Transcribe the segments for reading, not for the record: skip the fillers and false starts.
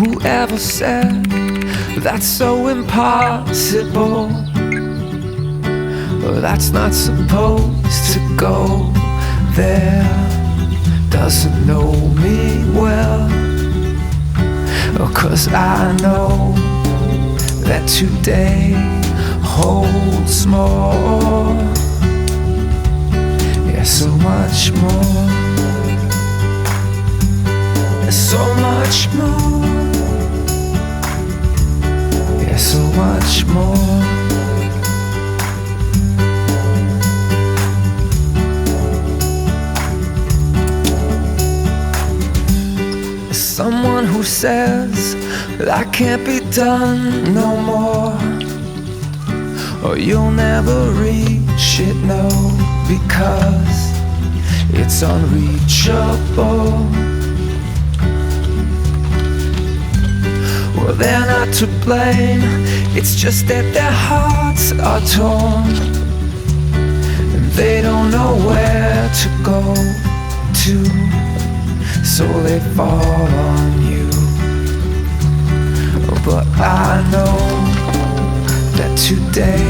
whoever said that's so impossible? That's not supposed to go there. Doesn't know me well, 'cause I know that today holds more. Yeah, so much more. So much more. Yeah, so much more. Someone who says that can't be done no more, or you'll never reach it, no, because it's unreachable. Well, they're not to blame, it's just that their hearts are torn, and they don't know where to go to, so they fall on you. But I know that today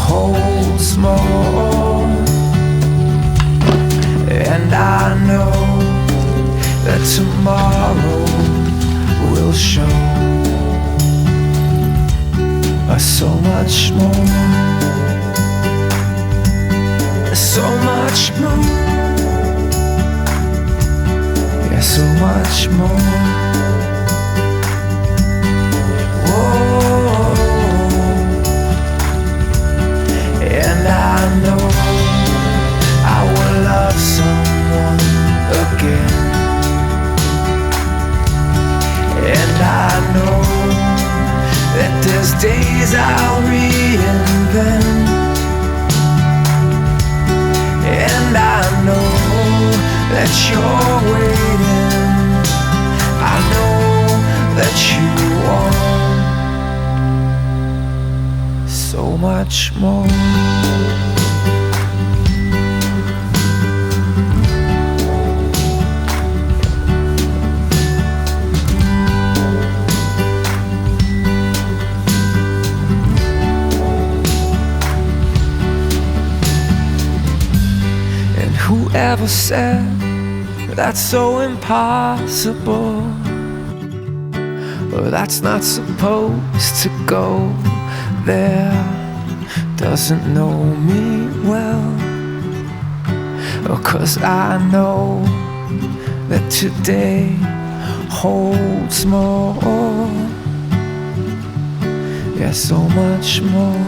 holds more, and I know that tomorrow will show us so much more, so much more. So much more. Whoa. And I know I will love someone again. And I know that there's days I'll reinvent. And I know that you're waiting. I know that you want so much more. And whoever said that's so impossible, that's not supposed to go there, doesn't know me well, 'cause I know that today holds more. Yeah, so much more.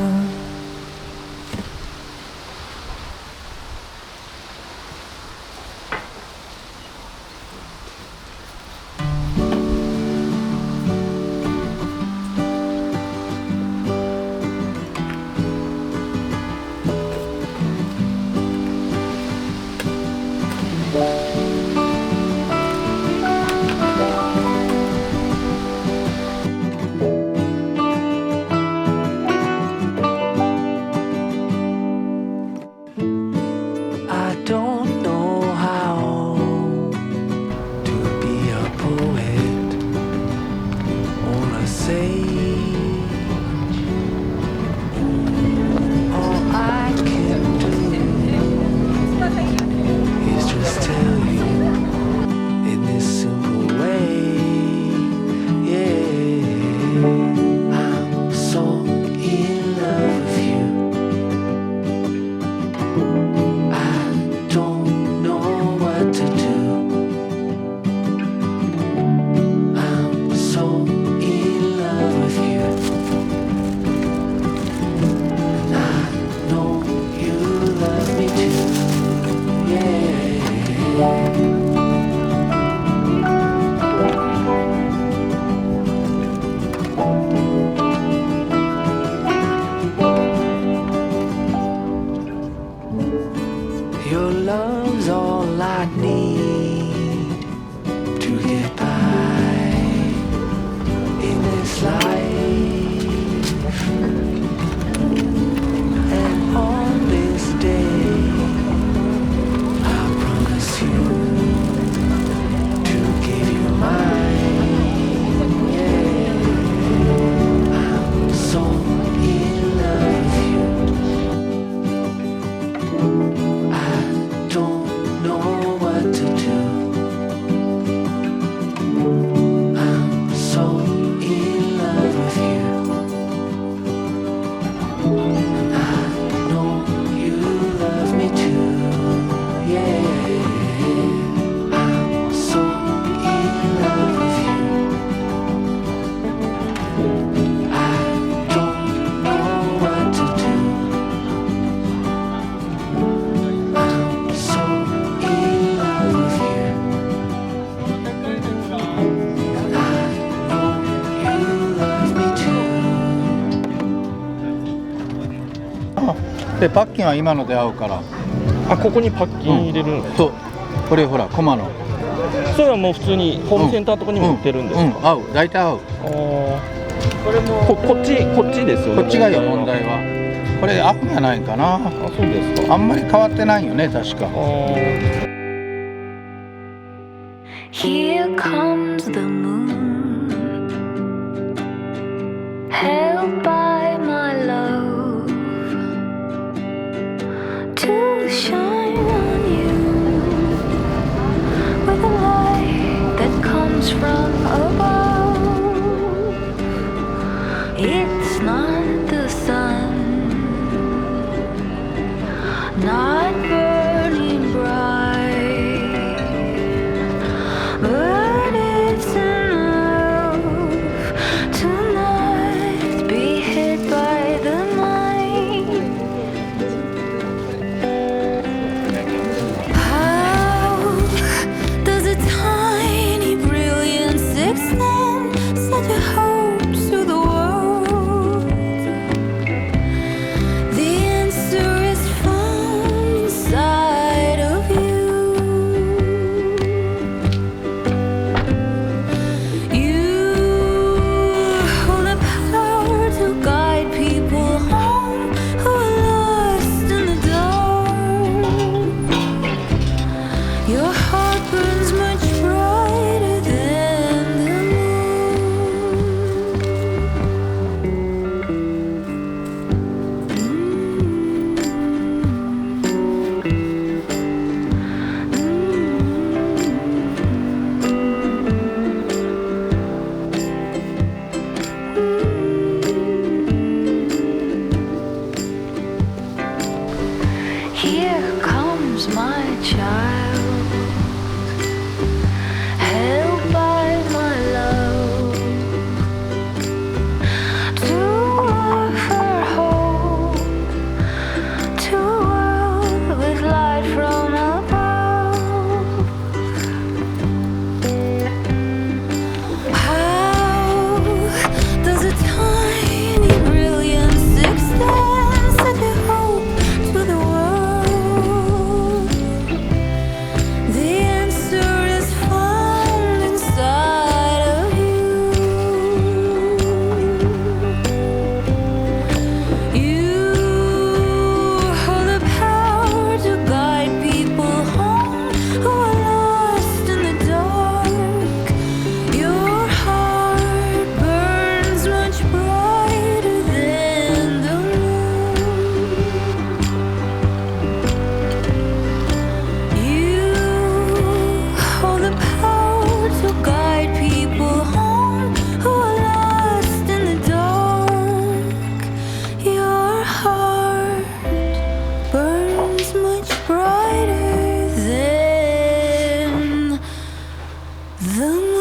でパッキンは今ので合うから。あ、ここにパッキン入れるんですか？そう、これほらコマの。それはもう普通にホームセンターとかにも売ってるんですか？合う、大体合う。これもこっちですよね。こっちがよ、問題は。これ合うんじゃないかな。あ、そうですか。あんまり変わってないよね、確か。Here comes the moon, held by my love, to shine on you with a light that comes from above. It's not the sun, not burning bright, but it's enough to not be hit by the night. How does a tiny brilliance extend such a hope to the world? The answer is found inside of you. You hold the power to guide people home who are lost in the dark. Your heart burns much brighter than the Here comes my child, held by my love, to offer hope to a world with light from above. How does a tiny brilliance extend such a hope to the world? The answer is found inside of you. You hold the power to guide people home who are lost in the dark. Your heart burns much brighter than the moon. You hold the power to guide people home who are lost in the dark. Your heart burns much brighter than the moon.